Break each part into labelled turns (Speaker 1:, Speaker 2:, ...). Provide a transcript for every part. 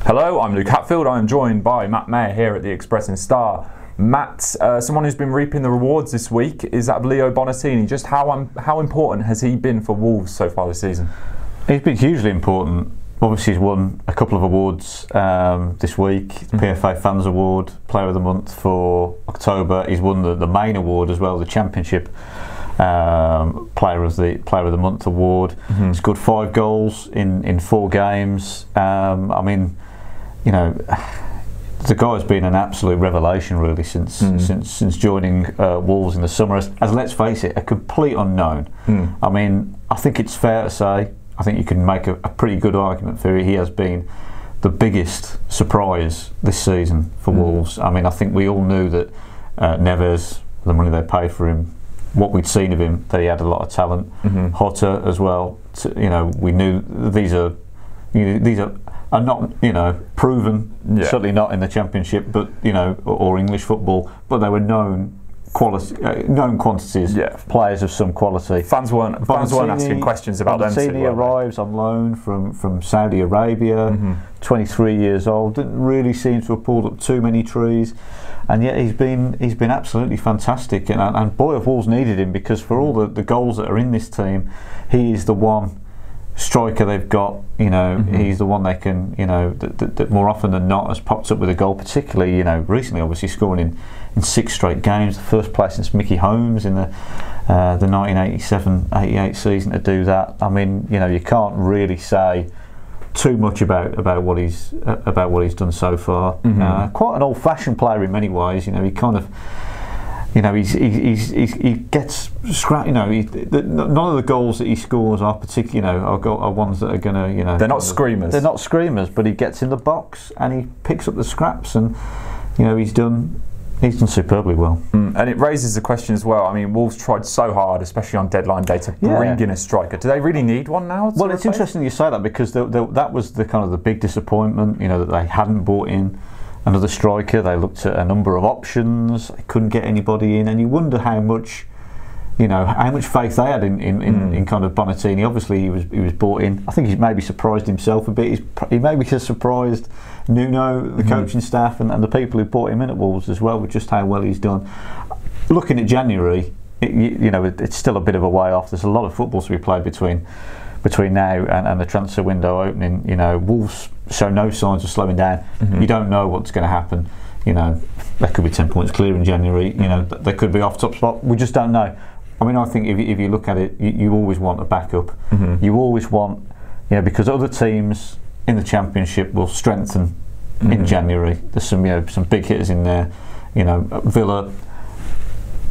Speaker 1: Hello, I'm Luke Hatfield. I am joined by Matt Mayer here at the Express and Star. Matt, someone who's been reaping the rewards this week is that Leo Bonatini. Just how important has he been for Wolves so far this season?
Speaker 2: He's been hugely important. Obviously, he's won a couple of awards this week. The PFA Fans Award, Player of the Month for October. He's won the main award as well, the Championship Player of the Month award. He's scored 5 goals in 4 games. I mean, you know, the guy's been an absolute revelation really since joining Wolves in the summer. As let's face it, a complete unknown. I mean, I think it's fair to say, I think you can make a pretty good argument for it. He has been the biggest surprise this season for Wolves. I mean, I think we all knew that Neves, the money they paid for him, what we'd seen of him, that he had a lot of talent. Hotter as well. You know, we knew these are not, you know, proven. Certainly not in the Championship, but you know, or English football. But they were known quantities, players of some quality.
Speaker 1: Fans weren't asking questions about them.
Speaker 2: Bonatini arrives on loan from Saudi Arabia, 23 years old. Didn't really seem to have pulled up too many trees, and yet he's been absolutely fantastic. And boy, if Wolves needed him, because for all the goals that are in this team, he is the one striker they've got. You know, he's the one they can, you know, that more often than not has popped up with a goal. Particularly, you know, recently, obviously scoring in 6 straight games, the first place since Mickey Holmes in the 1987-88 season to do that. I mean, you know, you can't really say too much about what he's done so far. Quite an old-fashioned player in many ways. You know, he kind of, you know, he gets scrapped. You know, none of the goals that he scores are particularly, you know, are ones that are going to, you know,
Speaker 1: they're not screamers.
Speaker 2: They're not screamers, but he gets in the box and he picks up the scraps, and you know, he's done superbly well.
Speaker 1: And it raises the question as well. I mean, Wolves tried so hard, especially on deadline day, to bring in a striker. Do they really need one now?
Speaker 2: Well, it's interesting you say that, because that was the kind of the big disappointment. You know, that they hadn't brought in another striker. They looked at a number of options. They couldn't get anybody in, and you wonder how much, you know, how much faith they had in kind of Bonatini. Obviously, he was brought in. I think he's maybe surprised himself a bit. He maybe has surprised Nuno, the coaching staff, and the people who brought him in at Wolves as well, with just how well he's done. Looking at January, you know, it's still a bit of a way off. There's a lot of football to be played between now and the transfer window opening. You know, Wolves show no signs of slowing down. You don't know what's going to happen. You know, they could be 10 points clear in January. You know, they could be off top spot. We just don't know. I mean, I think if you look at it, you always want a backup. You always want, you know, because other teams in the Championship will strengthen in January. There's some, you know, some big hitters in there. You know, Villa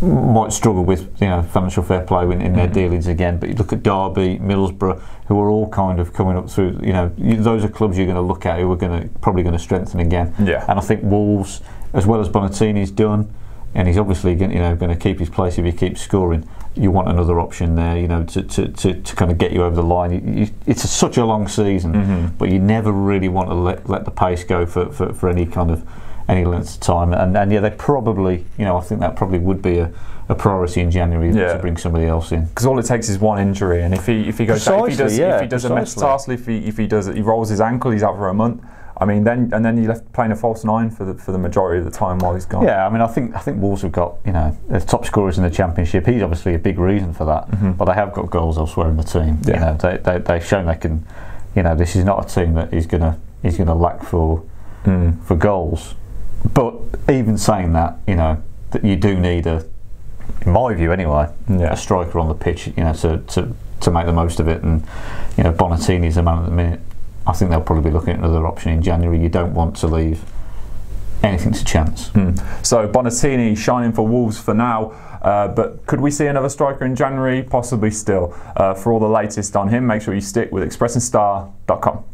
Speaker 2: might struggle with, you know, financial fair play in their dealings again. But you look at Derby, Middlesbrough, who are all kind of coming up through. You know, those are clubs you're going to look at who are probably going to strengthen again. And I think Wolves, as well as Bonatini's done, and he's obviously going to keep his place if he keeps scoring. You want another option there, you know, to kind of get you over the line. It's such a long season, but you never really want to let the pace go for any kind of length of time. And yeah, they probably, you know, I think that probably would be a priority in January to bring somebody else in. Because
Speaker 1: all it takes is one injury, and if he goes down, if he does a metatarsal, if he rolls his ankle, he's out for a month. I mean, then you're left playing a false 9 for the majority of the time while he's gone.
Speaker 2: Yeah, I mean, I think Wolves have got, you know, the top scorers in the Championship. He's obviously a big reason for that, but they have got goals elsewhere in the team. You know, they've shown they can. You know, this is not a team that is gonna lack for goals. But even saying that, you know, that you do need in my view anyway, a striker on the pitch. You know, to make the most of it, and you know, Bonatini's the man at the minute. I think they'll probably be looking at another option in January. You don't want to leave anything to chance.
Speaker 1: So Bonatini shining for Wolves for now, but could we see another striker in January? Possibly still. For all the latest on him, make sure you stick with expressandstar.com.